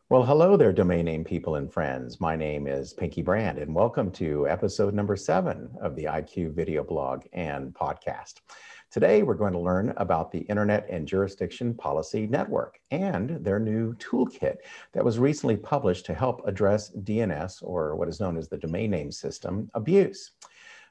Well, hello there, domain name people and friends. My name is Pinky Brand, and welcome to episode number 7 of the IQ video blog and podcast. Today, we're going to learn about the Internet and Jurisdiction Policy Network and their new toolkit that was recently published to help address DNS, or what is known as the domain name system, abuse.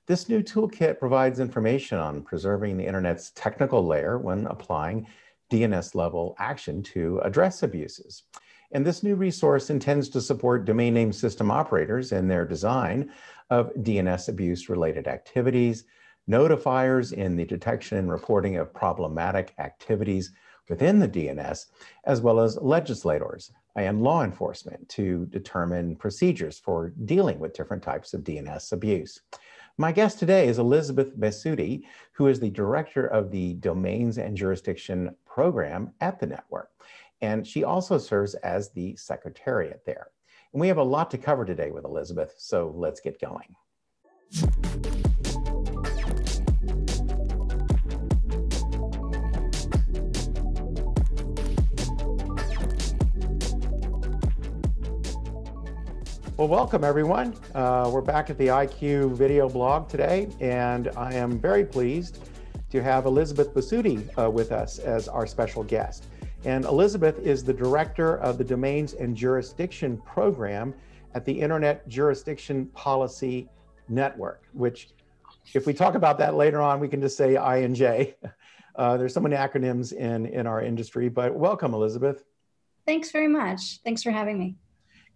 This new toolkit provides information on preserving the Internet's technical layer when applying DNS-level action to address abuses. And this new resource intends to support domain name system operators in their design of DNS abuse-related activities, notifiers in the detection and reporting of problematic activities within the DNS, as well as legislators and law enforcement to determine procedures for dealing with different types of DNS abuse. My guest today is Elizabeth Behsudi, who is the director of the Domains and Jurisdiction program at the network. And she also serves as the Secretariat there. And we have a lot to cover today with Elizabeth, so let's get going. Well, welcome everyone. We're back at the IQ video blog today, and I am very pleased to have Elizabeth Behsudi with us as our special guest. And Elizabeth is the director of the Domains and Jurisdiction program at the Internet Jurisdiction Policy Network, which, if we talk about that later on, we can just say I&J. There's so many acronyms in our industry, but welcome, Elizabeth. Thanks very much. Thanks for having me.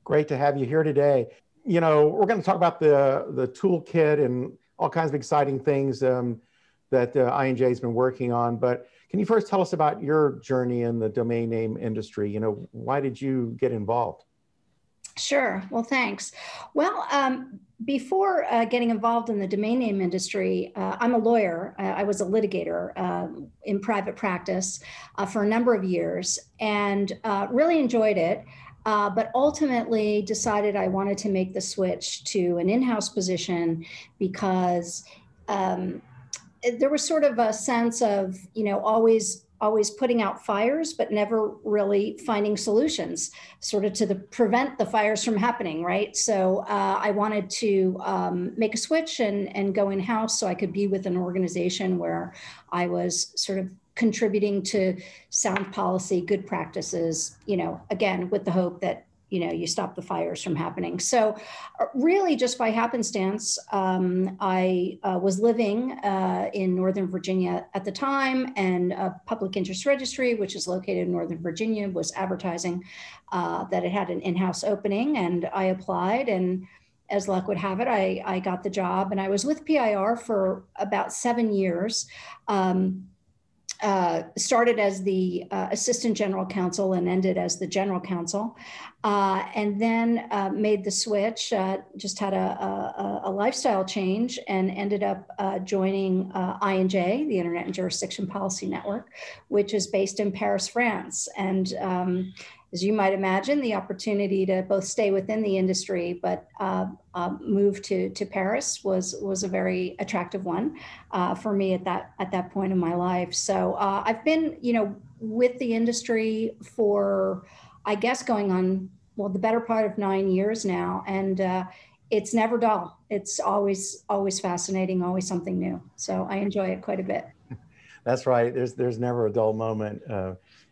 Great to have you here today. You know, we're going to talk about the toolkit and all kinds of exciting things that I&J has been working on, but can you first tell us about your journey in the domain name industry? You know, why did you get involved? Sure. Well, thanks. Well, before getting involved in the domain name industry, I'm a lawyer. I was a litigator in private practice for a number of years and really enjoyed it, but ultimately decided I wanted to make the switch to an in-house position because there was sort of a sense of, you know, always putting out fires, but never really finding solutions sort of to prevent the fires from happening, right? So I wanted to make a switch and go in-house so I could be with an organization where I was sort of contributing to sound policy, good practices, you know, again, with the hope that, you know, you stop the fires from happening. So really just by happenstance, I was living in Northern Virginia at the time, and a public interest registry, which is located in Northern Virginia, was advertising that it had an in-house opening, and I applied, and as luck would have it, I got the job, and I was with PIR for about 7 years. Started as the assistant general counsel and ended as the general counsel, and then made the switch, just had a lifestyle change and ended up joining I&J, the Internet and Jurisdiction Policy Network, which is based in Paris, France. And as you might imagine, the opportunity to both stay within the industry but move to Paris was a very attractive one for me at that point in my life. So I've been, you know, with the industry for, I guess, going on, well, the better part of 9 years now, and it's never dull. It's always fascinating, always something new. So I enjoy it quite a bit. That's right. There's never a dull moment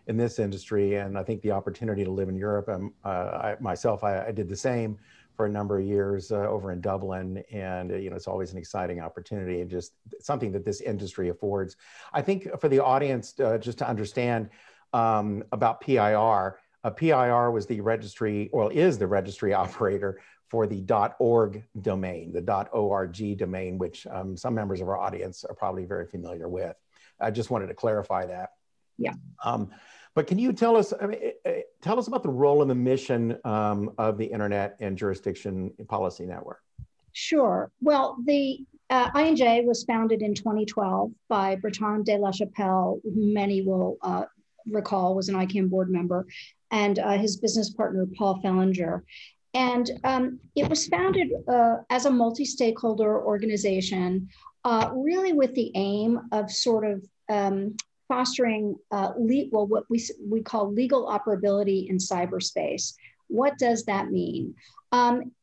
in this industry, and I think the opportunity to live in Europe, I did the same for a number of years over in Dublin, and you know, it's always an exciting opportunity and just something that this industry affords. I think for the audience, just to understand about PIR, PIR was the registry, or is the registry operator for the .org domain, the .org domain, which some members of our audience are probably very familiar with. I just wanted to clarify that. Yeah. But can you tell us, tell us about the role and the mission of the Internet and Jurisdiction Policy Network? Sure. Well, the I&J was founded in 2012 by Bertrand de la Chapelle, who many will recall was an ICANN board member, and his business partner, Paul Fellinger. And it was founded as a multi-stakeholder organization, really with the aim of sort of fostering what we call legal operability in cyberspace, What does that mean?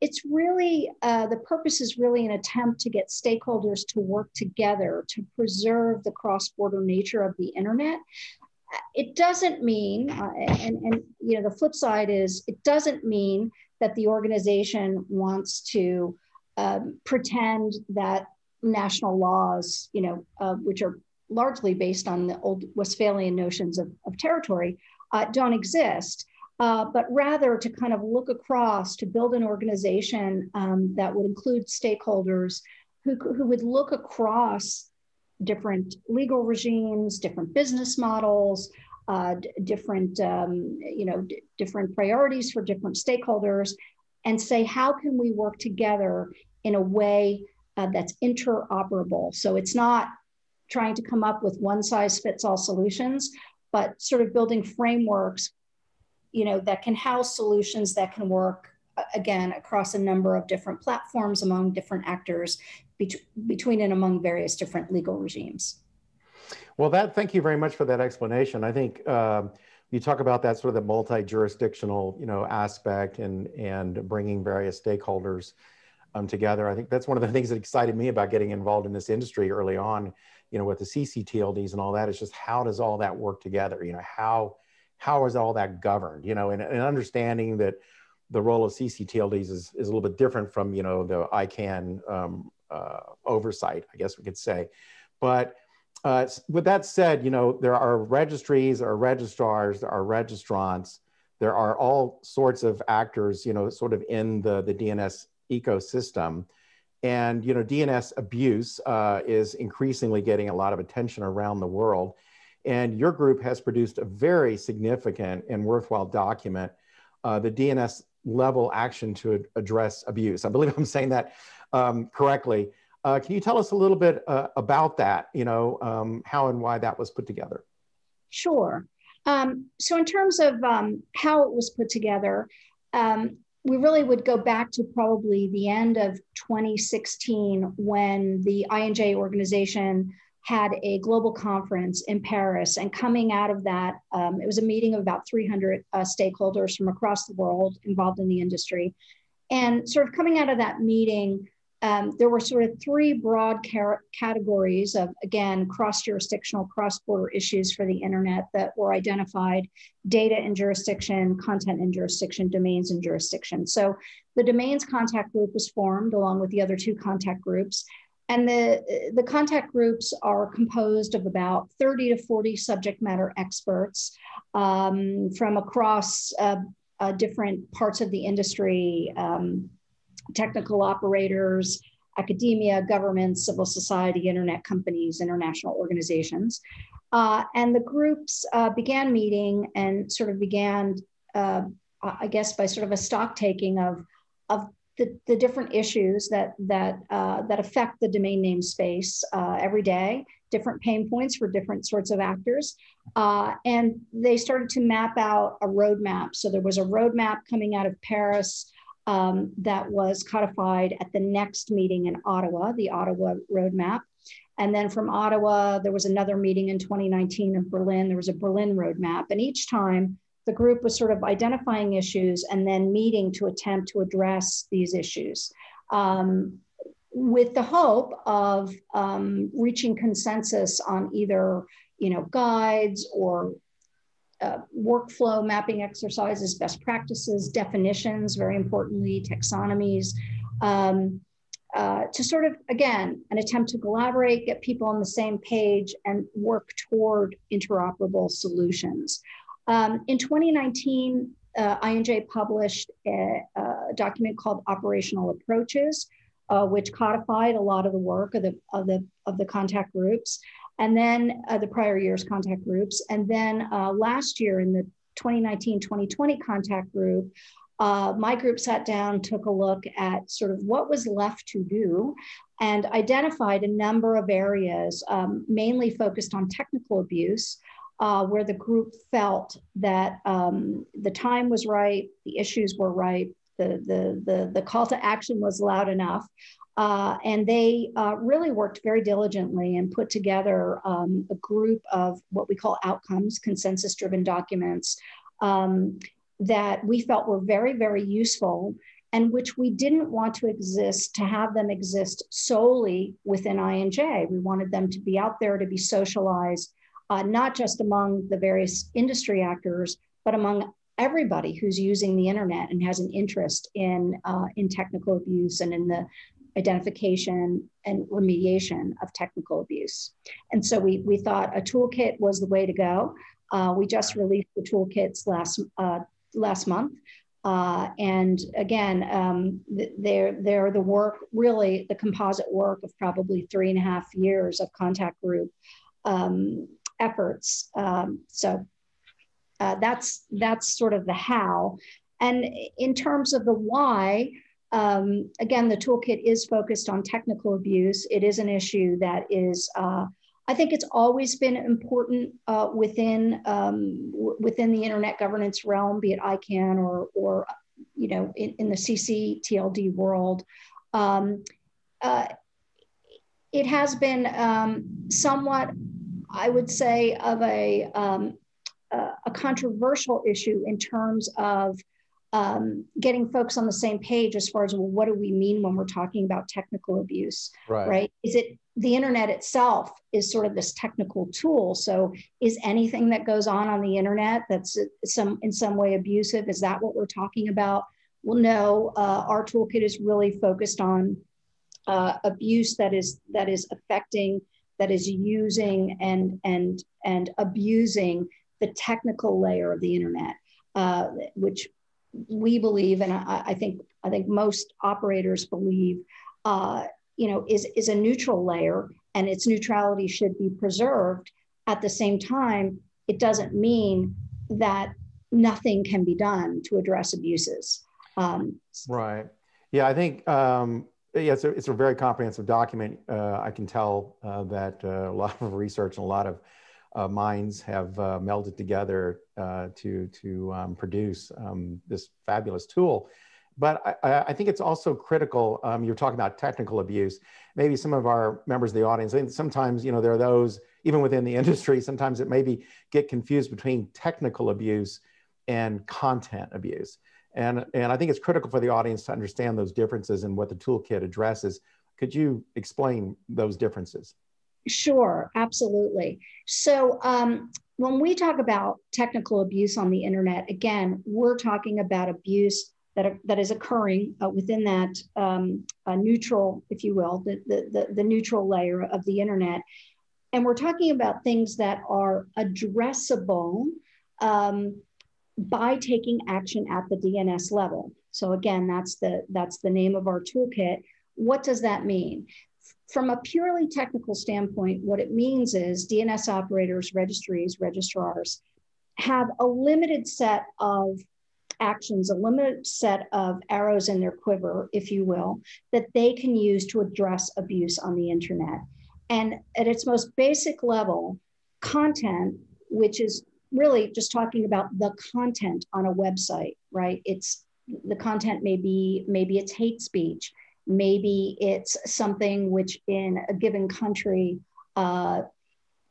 It's really, the purpose is really an attempt to get stakeholders to work together to preserve the cross-border nature of the internet. It doesn't mean, and you know, the flip side is, it doesn't mean that the organization wants to pretend that national laws, you know, which are largely based on the old Westphalian notions of territory, don't exist. But rather to kind of look across, to build an organization that would include stakeholders who would look across different legal regimes, different business models, different different priorities for different stakeholders, and say, how can we work together in a way that's interoperable? So it's not trying to come up with one size fits all solutions, but sort of building frameworks, you know, that can house solutions that can work again across a number of different platforms among different actors between and among various different legal regimes. Well, thank you very much for that explanation. I think you talk about that sort of the multi-jurisdictional, you know, aspect and bringing various stakeholders together. I think that's one of the things that excited me about getting involved in this industry early on, you know, with the CCTLDs and all that, is just how does all that work together? You know, how is all that governed? You know, and understanding that the role of CCTLDs is a little bit different from, you know, the ICANN oversight, I guess we could say. But with that said, you know, there are registries, there are registrars, there are registrants, there are all sorts of actors, you know, sort of in the DNS ecosystem. And, you know, DNS abuse is increasingly getting a lot of attention around the world. And your group has produced a very significant and worthwhile document, the DNS level action to address abuse. I believe I'm saying that correctly. Can you tell us a little bit about that, you know, how and why that was put together? Sure. So in terms of how it was put together, we really would go back to probably the end of 2016 when the I&J organization had a global conference in Paris. And coming out of that, it was a meeting of about 300 stakeholders from across the world involved in the industry. And sort of coming out of that meeting, there were sort of three broad categories of, again, cross-jurisdictional, cross-border issues for the internet that were identified: data and jurisdiction, content and jurisdiction, domains and jurisdiction. So the domains contact group was formed along with the other two contact groups. And the contact groups are composed of about 30 to 40 subject matter experts from across different parts of the industry, technical operators, academia, government, civil society, internet companies, international organizations. And the groups began meeting and sort of began, I guess, by sort of a stock taking of the different issues that affect the domain name space every day, different pain points for different sorts of actors. And they started to map out a roadmap. So there was a roadmap coming out of Paris that was codified at the next meeting in Ottawa, the Ottawa roadmap. And then from Ottawa, there was another meeting in 2019 in Berlin. There was a Berlin roadmap. And each time the group was sort of identifying issues and then meeting to attempt to address these issues with the hope of reaching consensus on either, you know, guides or workflow mapping exercises, best practices, definitions, very importantly, taxonomies, to sort of, again, an attempt to collaborate, get people on the same page and work toward interoperable solutions. In 2019, I&J published a document called Operational Approaches, which codified a lot of the work of the contact groups, and then the prior year's contact groups. And then last year in the 2019-2020 contact group, my group sat down, took a look at sort of what was left to do, and identified a number of areas, mainly focused on technical abuse, where the group felt that the time was right, the issues were right, the call to action was loud enough. And they really worked very diligently and put together a group of what we call outcomes, consensus-driven documents, that we felt were very, very useful, and which we didn't want to have them exist solely within I&J. We wanted them to be out there, to be socialized, not just among the various industry actors, but among everybody who's using the internet and has an interest in technical abuse and in the identification and remediation of technical abuse. And so we thought a toolkit was the way to go. We just released the toolkits last month. And again, they're the work, really the composite work of probably 3.5 years of contact group efforts. So that's sort of the how. And in terms of the why, again, the toolkit is focused on technical abuse. It is an issue that is, I think it's always been important within the internet governance realm, be it ICANN or in the CC/TLD world. It has been somewhat, I would say, of a controversial issue in terms of getting folks on the same page as far as, well, what do we mean when we're talking about technical abuse, right? Is it the internet itself is sort of this technical tool? So is anything that goes on the internet that's in some way abusive? Is that what we're talking about? Well, no, our toolkit is really focused on abuse that is affecting, that is using and abusing the technical layer of the internet, which we believe, and I think most operators believe, is a neutral layer, and its neutrality should be preserved. At the same time, it doesn't mean that nothing can be done to address abuses. Right. Yeah, I think it's a very comprehensive document. I can tell that a lot of research and a lot of minds have melded together to produce this fabulous tool. But I think it's also critical. You're talking about technical abuse. Maybe some of our members of the audience, I think sometimes, there are those, even within the industry, sometimes it maybe get confused between technical abuse and content abuse. And I think it's critical for the audience to understand those differences and what the toolkit addresses. Could you explain those differences? Sure, absolutely. So when we talk about technical abuse on the internet, again, we're talking about abuse that is occurring within that neutral, if you will, the neutral layer of the internet. And we're talking about things that are addressable by taking action at the DNS level. So again, that's the name of our toolkit. What does that mean? From a purely technical standpoint, what it means is DNS operators, registries, registrars have a limited set of actions, a limited set of arrows in their quiver, if you will, that they can use to address abuse on the internet. And at its most basic level, content, which is really just talking about the content on a website, right? It's the content, maybe it's hate speech. Maybe it's something which in a given country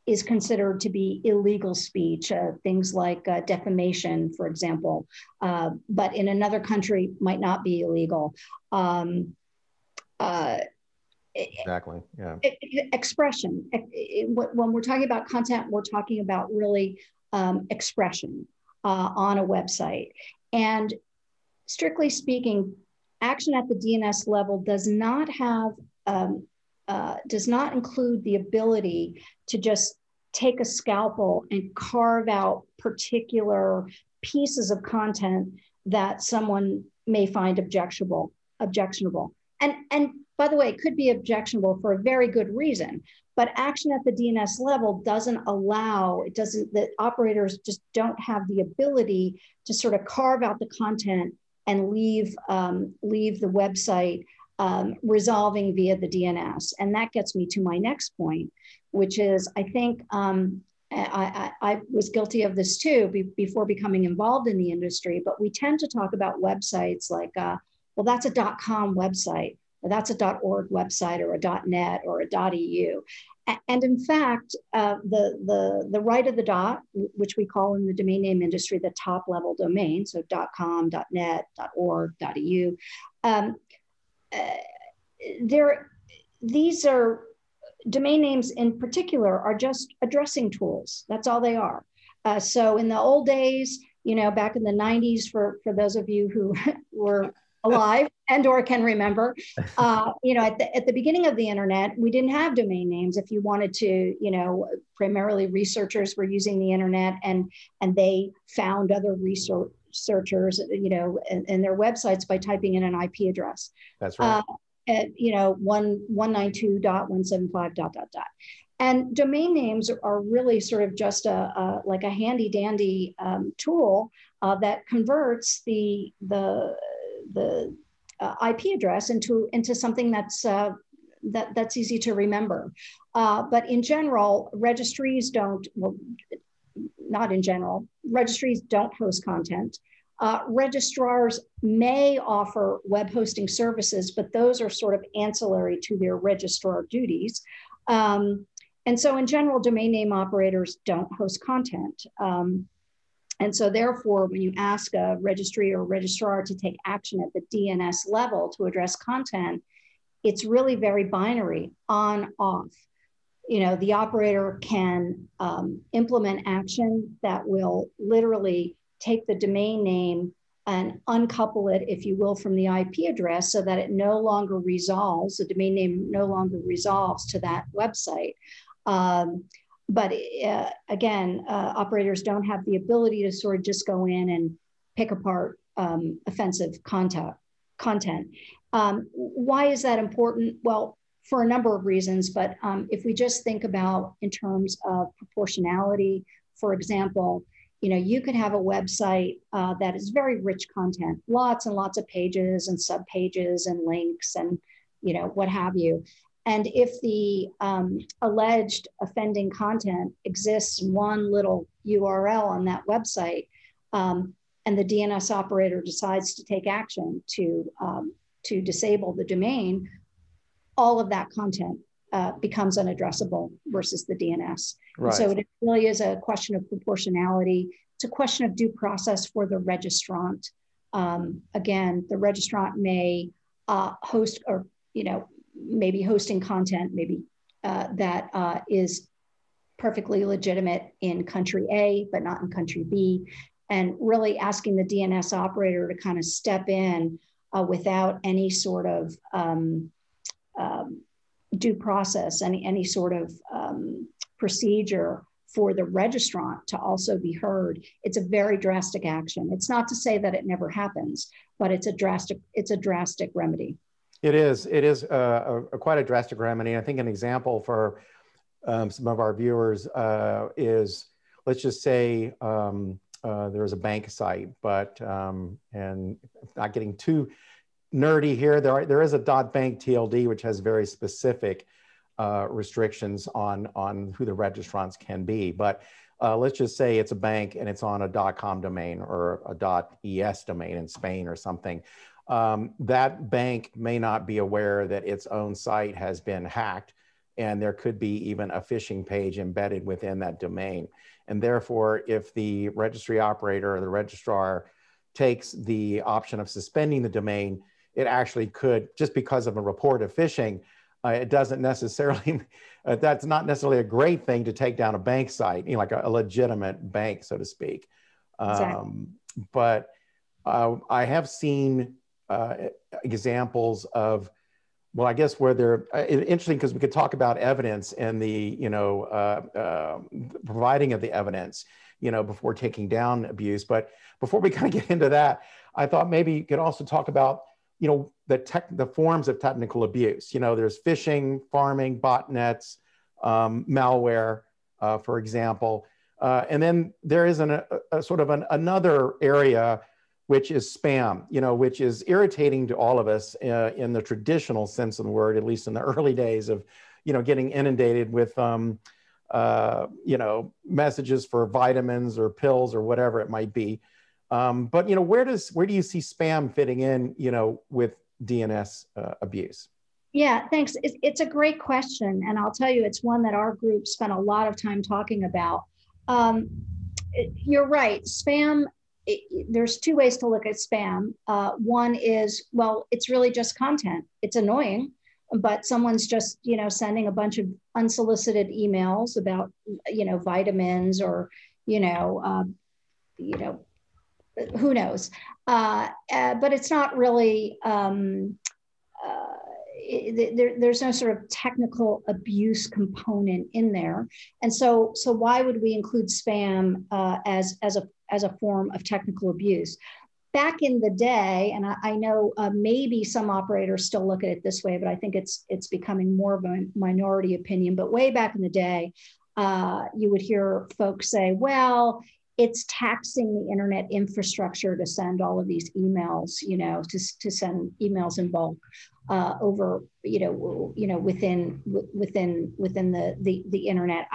is considered to be illegal speech, things like defamation, for example, but in another country might not be illegal. Exactly, yeah. Expression. When we're talking about content, we're talking about really expression on a website. And strictly speaking, action at the DNS level does not include the ability to just take a scalpel and carve out particular pieces of content that someone may find objectionable. And by the way, it could be objectionable for a very good reason, but action at the DNS level the operators just don't have the ability to sort of carve out the content and leave the website resolving via the DNS. And that gets me to my next point, which is, I think I was guilty of this too before becoming involved in the industry, but we tend to talk about websites like, well, that's a .com website, or that's a .org website, or a .net, or a .eu. And in fact, the right of the dot, which we call in the domain name industry the top level domain, so .com, .net, .org, .eu, these are domain names in particular are just addressing tools. That's all they are. So in the old days, back in the 90s, for those of you who were alive and or can remember, at the beginning of the internet, we didn't have domain names. If you wanted to, primarily researchers were using the internet and they found other researchers, in their websites by typing in an IP address. That's right. At 192.175. And domain names are really sort of just like a handy dandy tool that converts the IP address into something that's easy to remember. But in general, registries don't. Well, not in general. Registries don't host content. Registrars may offer web hosting services, but those are sort of ancillary to their registrar duties. And so in general, domain name operators don't host content. And so therefore, when you ask a registry or registrar to take action at the DNS level to address content, it's really very binary, on, off. The operator can implement action that will literally take the domain name and uncouple it, if you will, from the IP address so that it no longer resolves, the domain name no longer resolves to that website. But again, operators don't have the ability to sort of just go in and pick apart offensive content. Why is that important? Well, for a number of reasons, but if we just think about in terms of proportionality, for example, you could have a website that is very rich content, lots and lots of pages and subpages and links and what have you. And if the alleged offending content exists in one little URL on that website, and the DNS operator decides to take action to disable the domain, all of that content becomes unaddressable versus the DNS. Right. So it really is a question of proportionality. It's a question of due process for the registrant. Again, the registrant may host or, maybe hosting content, maybe that is perfectly legitimate in country A, but not in country B. And really asking the DNS operator to kind of step in without any sort of due process, any sort of procedure for the registrant to also be heard. It's a very drastic action. It's not to say that it never happens, but it's a drastic remedy. It is quite a drastic remedy. I think an example for some of our viewers is, let's just say there's a bank site, but and not getting too nerdy here, there is a .bank TLD which has very specific restrictions on who the registrants can be. But let's just say it's a bank and it's on a .com domain or a .es domain in Spain or something. That bank may not be aware that its own site has been hacked, and there could be even a phishing page embedded within that domain. And therefore, if the registry operator or the registrar takes the option of suspending the domain, it actually could, just because of a report of phishing, it doesn't necessarily, that's not necessarily a great thing to take down a bank site, like a legitimate bank, so to speak. Exactly. But I have seen examples of, well, I guess where they're interesting, because we could talk about evidence and the, providing of the evidence, before taking down abuse. But before we kind of get into that, I thought maybe you could also talk about, the forms of technical abuse. There's phishing, farming, botnets, malware, for example. And then there is another area, which is spam, which is irritating to all of us in the traditional sense of the word, at least in the early days of, getting inundated with, messages for vitamins or pills or whatever it might be. But, where do you see spam fitting in, with DNS abuse? Yeah, thanks. It's a great question. And I'll tell you, it's one that our group spent a lot of time talking about. Um, you're right. Spam, there's two ways to look at spam. One is, well, it's really just content. It's annoying, but someone's just, sending a bunch of unsolicited emails about, vitamins or, you know, uh, you know, who knows? But it's not really, there's no sort of technical abuse component in there, and so why would we include spam as a form of technical abuse? Back in the day, and I know maybe some operators still look at it this way, but I think it's becoming more of a minority opinion. But way back in the day, you would hear folks say, "Well, it's taxing the internet infrastructure to send all of these emails, to send emails in bulk over, within the internet."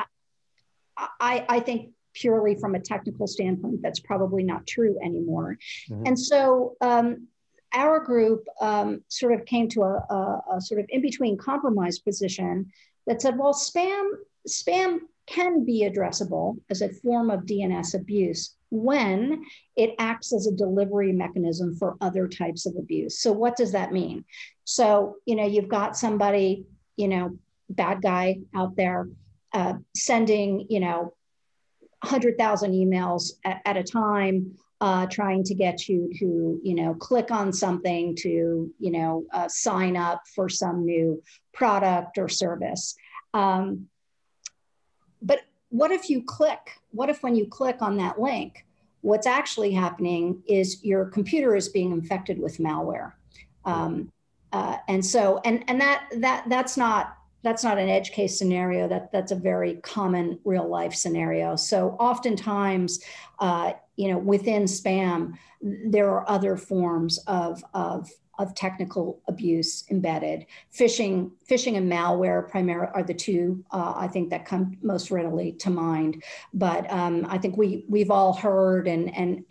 I think purely from a technical standpoint, that's probably not true anymore. Mm-hmm. And so our group sort of came to a sort of in-between compromise position that said, well, spam can be addressable as a form of DNS abuse when it acts as a delivery mechanism for other types of abuse. So what does that mean? So, you've got somebody, bad guy out there sending, 100,000 emails at a time, trying to get you to, click on something to, sign up for some new product or service. But what if when you click on that link, what's actually happening is your computer is being infected with malware. And so, and that's not an edge case scenario. That's a very common real life scenario. So oftentimes, within spam, there are other forms of technical abuse embedded. Phishing and malware primarily are the two I think that come most readily to mind. But I think we've all heard, and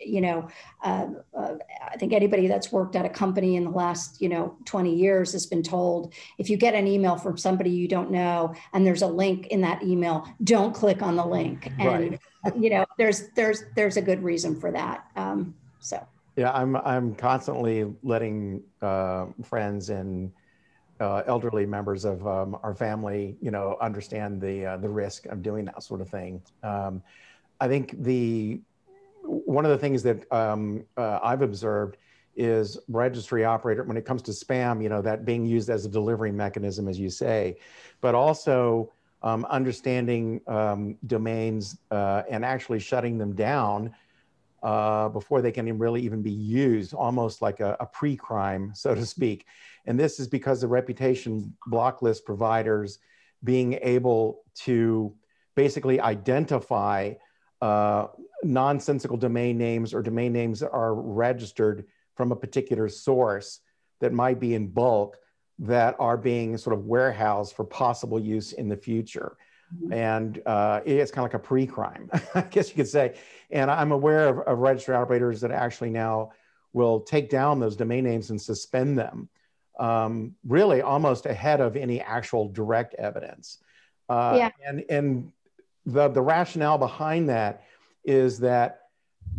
I think anybody that's worked at a company in the last 20 years has been told, if you get an email from somebody you don't know and there's a link in that email, don't click on the link. And right. There's a good reason for that. So. Yeah, I'm constantly letting friends and elderly members of our family, understand the risk of doing that sort of thing. I think one of the things that I've observed is registry operator, when it comes to spam, that being used as a delivery mechanism, as you say, but also understanding domains and actually shutting them down before they can really even be used, almost like a pre-crime, so to speak. And this is because the reputation block list providers being able to basically identify nonsensical domain names or domain names that are registered from a particular source that might be in bulk that are being sort of warehoused for possible use in the future. And it's kind of like a pre-crime, I guess you could say. And I'm aware of registry operators that actually now will take down those domain names and suspend them, really almost ahead of any actual direct evidence. And the rationale behind that is that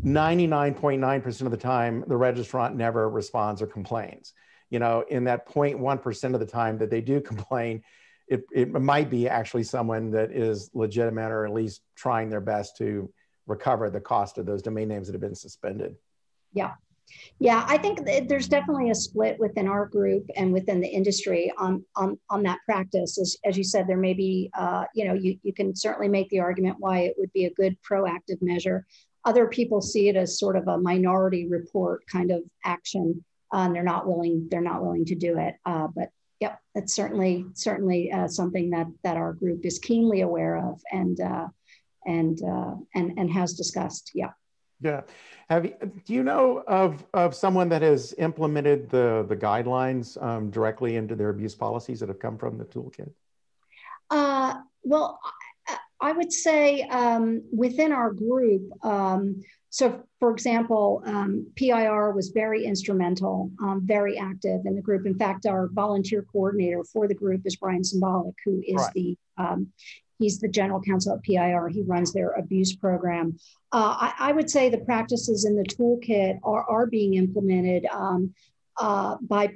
99.9% of the time, the registrant never responds or complains. In that 0.1% of the time that they do complain, it might be actually someone that is legitimate or at least trying their best to recover the cost of those domain names that have been suspended. Yeah. I think there's definitely a split within our group and within the industry on that practice. As you said, there may be, you can certainly make the argument why it would be a good proactive measure. Other people see it as sort of a minority report kind of action, and they're not willing to do it. But yep, it's certainly something that our group is keenly aware of and has discussed. Yeah. Yeah. Do you know of someone that has implemented the guidelines directly into their abuse policies that have come from the toolkit? Well, I would say within our group, so for example, PIR was very instrumental, very active in the group. In fact, our volunteer coordinator for the group is Brian Symbolic, who is he's the general counsel at PIR. He runs their abuse program. I would say the practices in the toolkit are being implemented by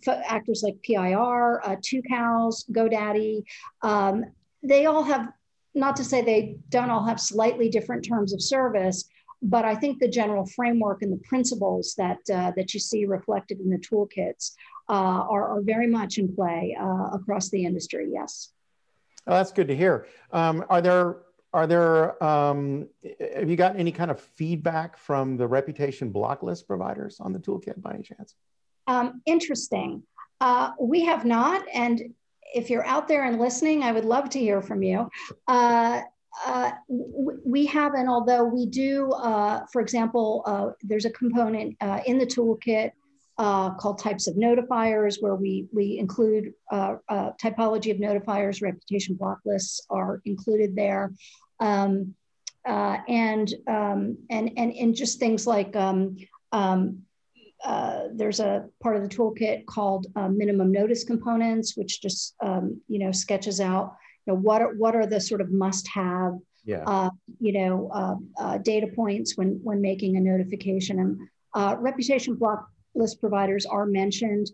actors like PIR, Two Cows, GoDaddy. They all have, not to say they don't all have slightly different terms of service, but I think the general framework and the principles that you see reflected in the toolkits are very much in play across the industry. Yes. Oh, that's good to hear. Have you got any kind of feedback from the reputation block list providers on the toolkit by any chance? Interesting. We have not, and if you're out there and listening, I would love to hear from you. We haven't, although we do, for example, there's a component in the toolkit called types of notifiers, where we include typology of notifiers. Reputation block lists are included there. And just things like there's a part of the toolkit called minimum notice components, which just sketches out what are the sort of must-have data points when making a notification. And reputation block list providers are mentioned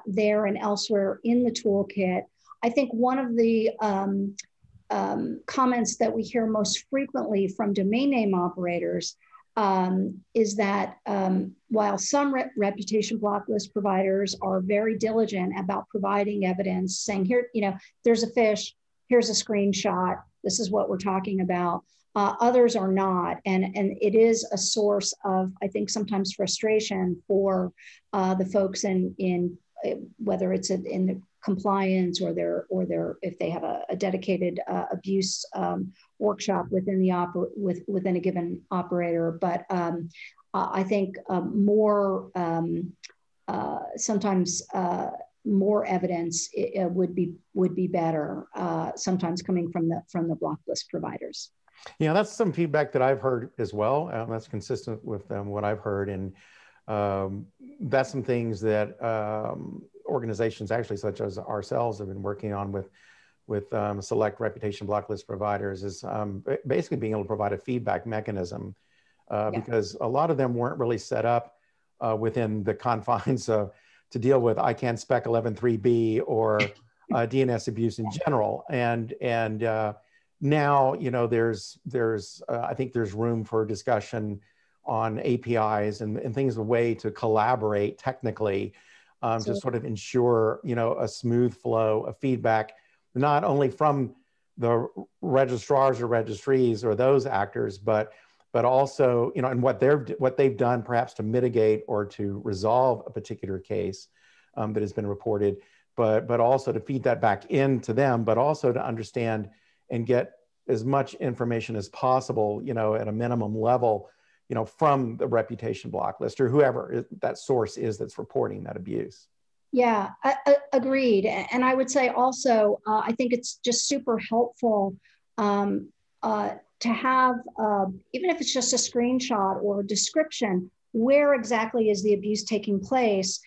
there and elsewhere in the toolkit. I think one of the comments that we hear most frequently from domain name operators is that while some reputation block list providers are very diligent about providing evidence, saying here, there's a fish, here's a screenshot, this is what we're talking about. Others are not, and it is a source of, I think, sometimes frustration for the folks in whether it's in the compliance or if they have a dedicated abuse workshop within within a given operator. But I think sometimes more evidence would be better. Sometimes coming from the block list providers. Yeah, that's some feedback that I've heard as well. That's consistent with what I've heard, and that's some things that organizations, actually such as ourselves, have been working on with select reputation block list providers, is basically being able to provide a feedback mechanism because a lot of them weren't really set up within the confines to deal with ICANN Spec 11.3b or DNS abuse in general, and now, there's I think there's room for discussion on APIs and things, a way to collaborate technically to sort of ensure, a smooth flow of feedback, not only from the registrars or registries or those actors, but also, and what they've done perhaps to mitigate or to resolve a particular case that has been reported, but also to feed that back into them, but also to understand and get as much information as possible, at a minimum level, from the reputation block list or whoever that source is that's reporting that abuse. Yeah, agreed. And I would say also, I think it's just super helpful to have, even if it's just a screenshot or a description, where exactly is the abuse taking place?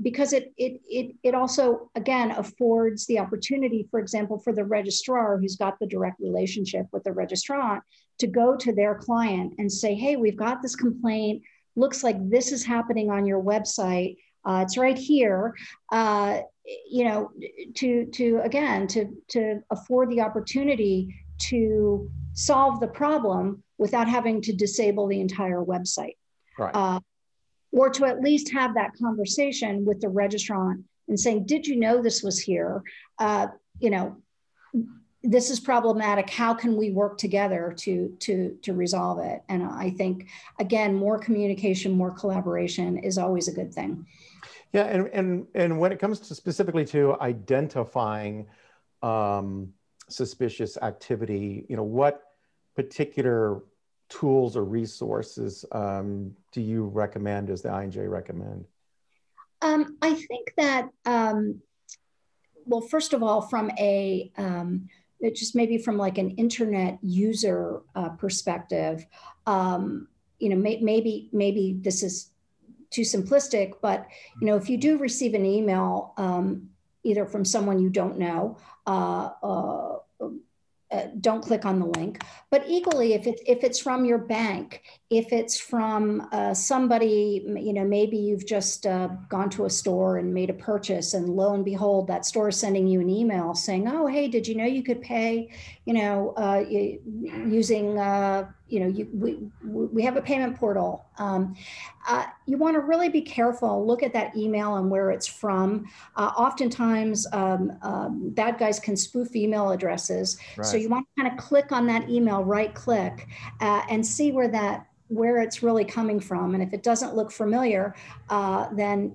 Because it also, again, affords the opportunity, for example, for the registrar who's got the direct relationship with the registrant to go to their client and say, hey, we've got this complaint, looks like this is happening on your website. It's right here, to afford the opportunity to solve the problem without having to disable the entire website. Right. Or to at least have that conversation with the registrant and saying, did you know this was here? This is problematic. How can we work together to resolve it? And I think, again, more communication, more collaboration is always a good thing. Yeah, and when it comes to specifically to identifying suspicious activity, what particular tools or resources do you recommend, does the I&J recommend? I think that, well, first of all, from a it just maybe from like an internet user perspective, maybe this is too simplistic, but if you do receive an email, either from someone you don't know, don't click on the link. But equally, if it's from your bank, if it's from somebody, maybe you've just gone to a store and made a purchase, and lo and behold, that store is sending you an email saying, "Oh, hey, did you know you could pay, using, we have a payment portal." You want to really be careful. Look at that email and where it's from. Oftentimes, bad guys can spoof email addresses. Right. So you want to kind of click on that email, right click, and see where it's really coming from. And if it doesn't look familiar, then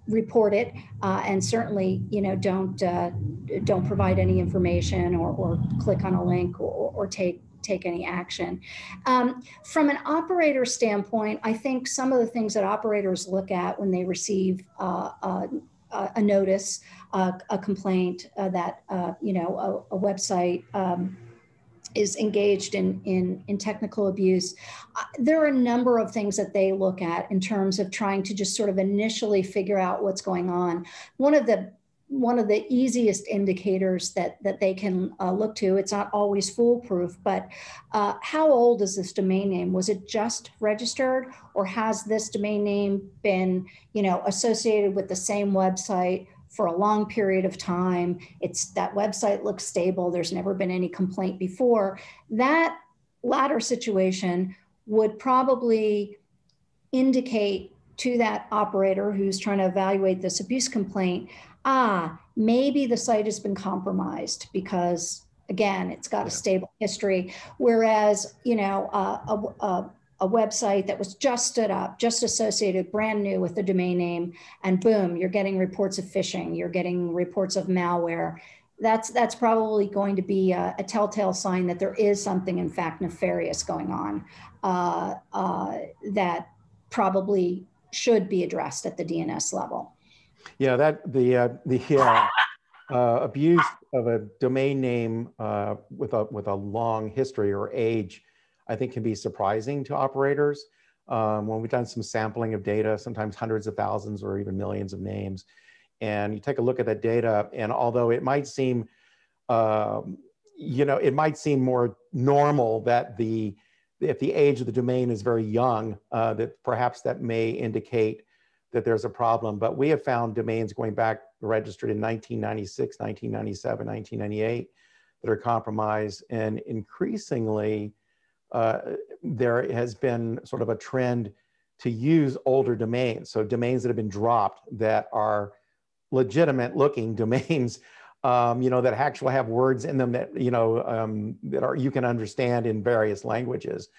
report it, and certainly don't provide any information or click on a link or take any action. From an operator standpoint, I think some of the things that operators look at when they receive a notice, a complaint that a website is engaged in technical abuse, there are a number of things that they look at in terms of trying to just sort of initially figure out what's going on. One of the easiest indicators that they can look to, it's not always foolproof, but how old is this domain name? Was it just registered, or has this domain name been, associated with the same website for a long period of time? That website looks stable. There's never been any complaint before. That latter situation would probably indicate to that operator who's trying to evaluate this abuse complaint, maybe the site has been compromised because, again, it's got a stable history. Whereas, a website that was just stood up, just associated brand new with the domain name, and boom, you're getting reports of phishing, you're getting reports of malware. That's probably going to be a telltale sign that there is something, in fact, nefarious going on that probably should be addressed at the DNS level. Yeah, the abuse of a domain name with a long history or age, I think, can be surprising to operators. When we've done some sampling of data, sometimes hundreds of thousands or even millions of names, and you take a look at that data, and although it might seem, it might seem more normal that if the age of the domain is very young, that perhaps that may indicate that there's a problem. But we have found domains going back registered in 1996, 1997, 1998 that are compromised, and increasingly there has been sort of a trend to use older domains. So domains that have been dropped that are legitimate looking domains, that actually have words in them that, you can understand in various languages.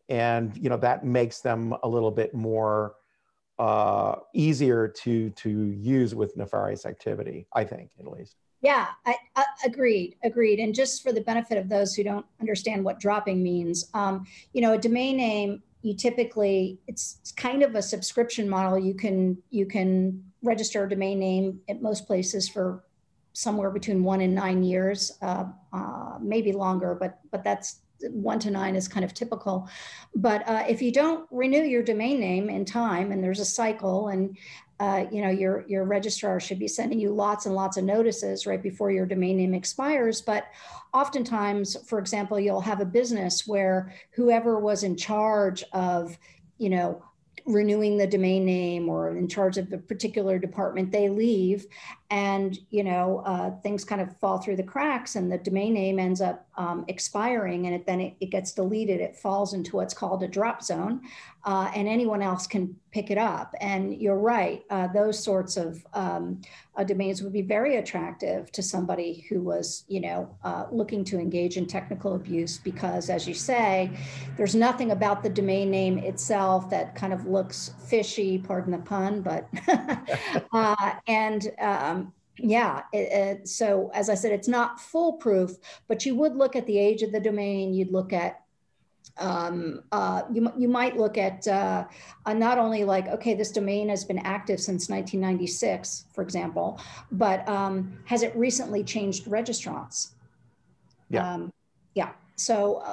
And, that makes them a little bit more easier to use with nefarious activity, I think, at least. Yeah, I agreed. And just for the benefit of those who don't understand what dropping means, a domain name, it's kind of a subscription model. You can register a domain name at most places for somewhere between 1 and 9 years, maybe longer, but that's 1 to 9 is kind of typical. But if you don't renew your domain name in time, and there's a cycle, and your registrar should be sending you lots and lots of notices right before your domain name expires. But oftentimes, for example, you'll have a business where whoever was in charge of, renewing the domain name or in charge of the particular department, they leave, and things kind of fall through the cracks, and the domain name ends up expiring, and then it gets deleted. It falls into what's called a drop zone, and anyone else can pick it up. And you're right, those sorts of domains would be very attractive to somebody who was looking to engage in technical abuse, because, as you say, there's nothing about the domain name itself that kind of looks fishy, pardon the pun, but so as I said, it's not foolproof, but you would look at the age of the domain. You'd look at you might look at not only like, okay, this domain has been active since 1996, for example, but has it recently changed registrants? Yeah. Yeah. So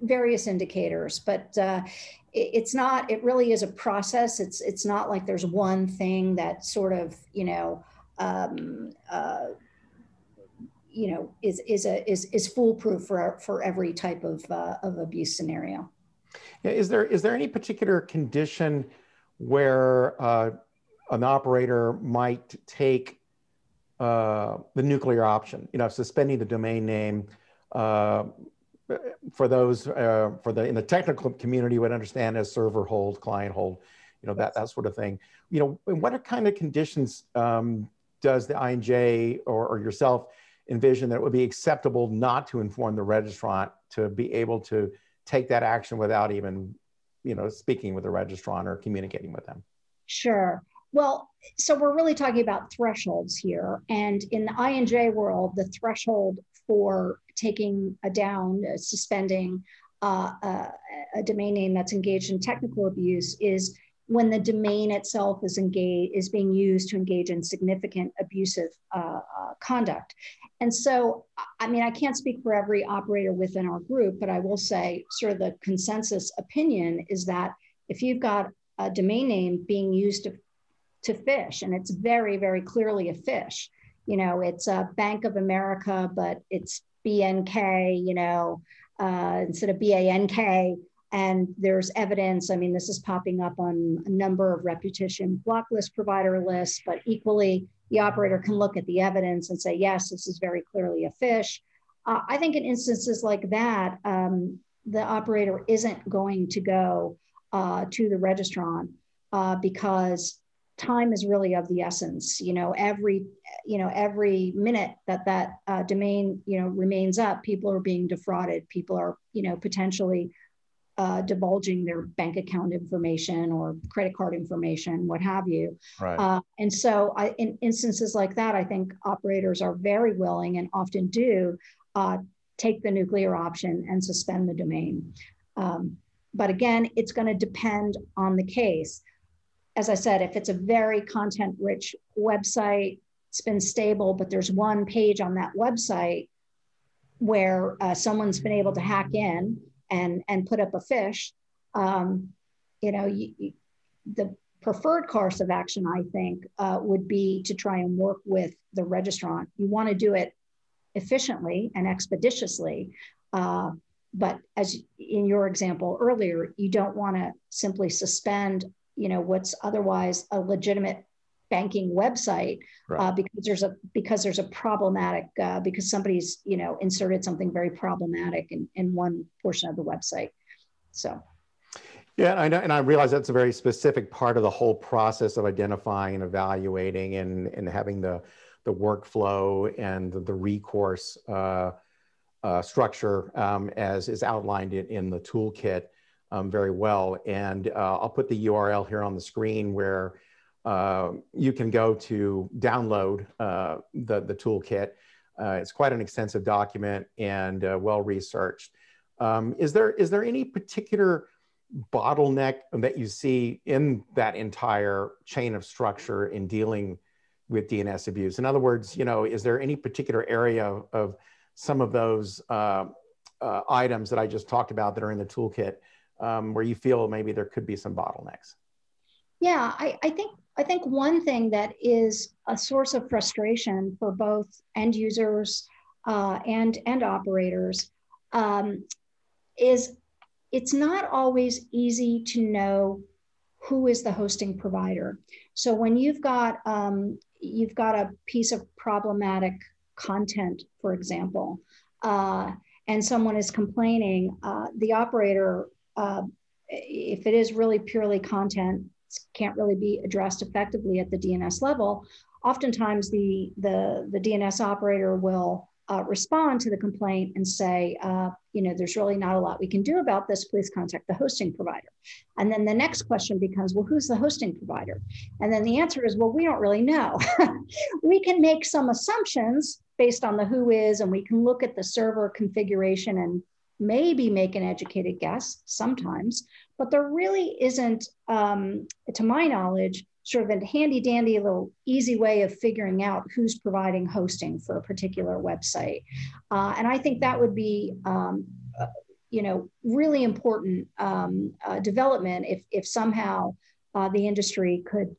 various indicators, but it's not, it really is a process. It's not like there's one thing that sort of, is foolproof for every type of abuse scenario. Yeah, is there any particular condition where an operator might take the nuclear option? Suspending the domain name. For those in the technical community would understand as server hold, client hold, that sort of thing. What kind of conditions does the I&J or yourself envision that it would be acceptable not to inform the registrant to be able to take that action without even, speaking with the registrant or communicating with them? Sure. Well, so we're really talking about thresholds here. And in the I&J world, the threshold for taking suspending a domain name that's engaged in technical abuse is when the domain itself is being used to engage in significant abusive conduct. And so, I can't speak for every operator within our group, but I will say sort of the consensus opinion is that if you've got a domain name being used to phish, and it's very, very clearly a phish, it's a Bank of America, but it's BNK, instead of BANK. And there's evidence, this is popping up on a number of repetition block list provider lists, but equally, the operator can look at the evidence and say, yes, this is very clearly a phish. I think in instances like that, the operator isn't going to go to the registrant because time is really of the essence. Every minute that domain remains up, people are being defrauded. People are potentially divulging their bank account information or credit card information, what have you. Right. And so in instances like that, I think operators are very willing and often do take the nuclear option and suspend the domain. But again, it's going to depend on the case. As I said, if it's a very content-rich website, it's been stable, but there's one page on that website where someone's been able to hack in and put up a phish, the preferred course of action, I think, would be to try and work with the registrant. You want to do it efficiently and expeditiously, but as in your example earlier, you don't want to simply suspend, what's otherwise a legitimate banking website, right, because there's a problematic because somebody's inserted something very problematic in one portion of the website. So. Yeah, and I realize that's a very specific part of the whole process of identifying and evaluating and having the workflow and the recourse structure as is outlined in the toolkit very well. And I'll put the URL here on the screen where you can go to download the toolkit. It's quite an extensive document and well-researched. Is there any particular bottleneck that you see in that entire chain of structure in dealing with DNS abuse? In other words, is there any particular area of some of those items that I just talked about that are in the toolkit where you feel maybe there could be some bottlenecks? Yeah, I think one thing that is a source of frustration for both end users and operators is it's not always easy to know who is the hosting provider. So when you've got a piece of problematic content, for example, and someone is complaining, the operator, if it is really purely content, can't really be addressed effectively at the DNS level. Oftentimes, the DNS operator will respond to the complaint and say, there's really not a lot we can do about this. Please contact the hosting provider. And then the next question becomes, well, who's the hosting provider? And then the answer is, well, we don't really know. We can make some assumptions based on the who is, and we can look at the server configuration and maybe make an educated guess sometimes, but there really isn't, to my knowledge, sort of a handy dandy little easy way of figuring out who's providing hosting for a particular website. And I think that would be, really important development if somehow the industry could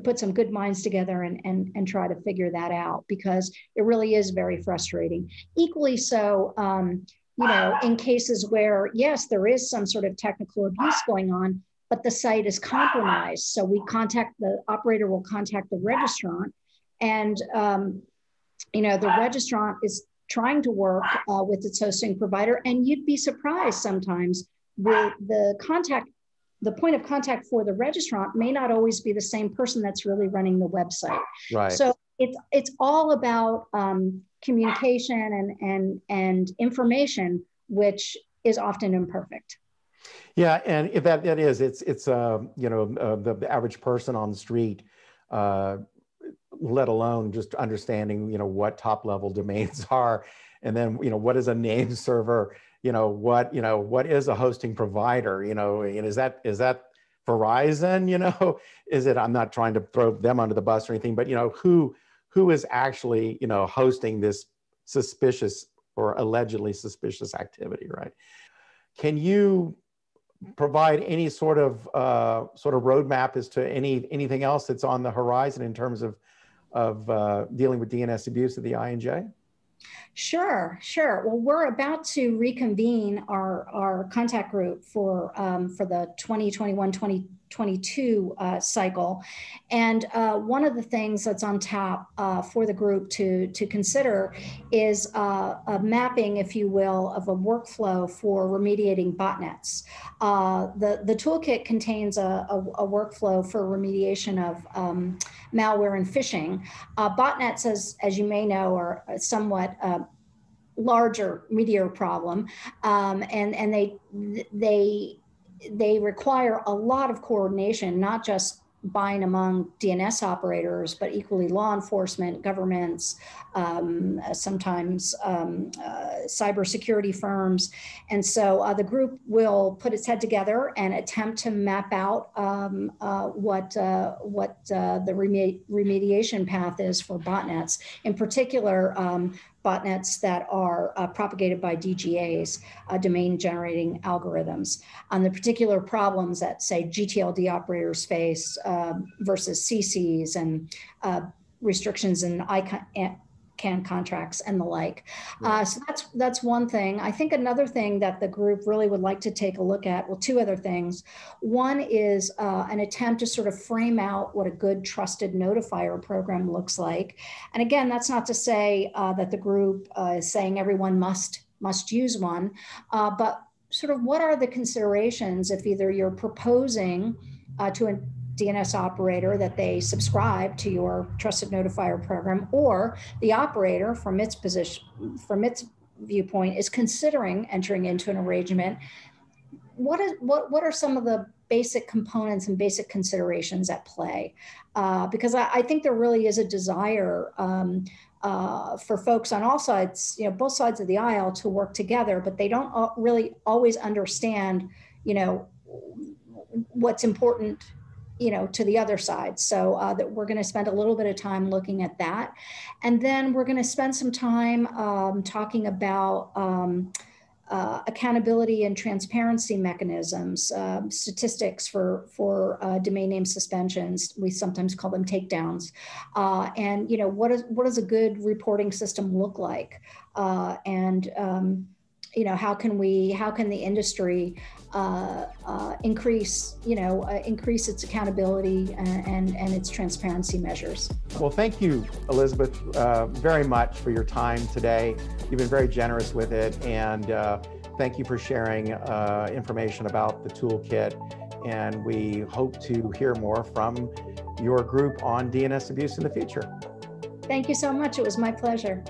put some good minds together and try to figure that out, because it really is very frustrating. Equally so, in cases where, yes, there is some sort of technical abuse going on, but the site is compromised. So the operator will contact the registrant, and the registrant is trying to work with its hosting provider, and you'd be surprised sometimes the point of contact for the registrant may not always be the same person that's really running the website. Right. So it's all about communication and information, which is often imperfect. Yeah, and if that is, it's the average person on the street, let alone just understanding what top level domains are, and then what is a name server, what is a hosting provider, and is that Verizon, is it, I'm not trying to throw them under the bus or anything, but who is actually hosting this suspicious or allegedly suspicious activity, right? Can you provide any sort of roadmap as to anything else that's on the horizon in terms of dealing with DNS abuse at the I&J? Sure. Well, we're about to reconvene our contact group for the 2021-2022 cycle, and one of the things that's on tap for the group to consider is a mapping, if you will, of a workflow for remediating botnets. The toolkit contains a workflow for remediation of malware and phishing. Botnets, as you may know, are somewhat larger, meatier problem, and they require a lot of coordination, not just buying among DNS operators, but equally law enforcement, governments, sometimes cybersecurity firms. And so the group will put its head together and attempt to map out what the remediation path is for botnets, in particular, botnets that are propagated by DGAs, domain generating algorithms, on the particular problems that, say, GTLD operators face versus CCs and restrictions in ICANN contracts and the like. So that's one thing. I think another thing that the group really would like to take a look at, well, two other things. One is an attempt to sort of frame out what a good trusted notifier program looks like. And again, that's not to say that the group is saying everyone must use one, but sort of what are the considerations if either you're proposing to a DNS operator that they subscribe to your trusted notifier program, or the operator from its viewpoint is considering entering into an arrangement. What are some of the basic components and basic considerations at play? Because I think there really is a desire for folks on all sides, both sides of the aisle, to work together, but they don't really always understand, what's important, to the other side. So that we're going to spend a little bit of time looking at that. And then we're going to spend some time talking about accountability and transparency mechanisms, statistics for domain name suspensions. We sometimes call them takedowns. And what does a good reporting system look like? And how can the industry increase its accountability and its transparency measures? Well, thank you, Elizabeth, very much for your time today. You've been very generous with it, and thank you for sharing information about the toolkit. And we hope to hear more from your group on DNS abuse in the future. Thank you so much. It was my pleasure.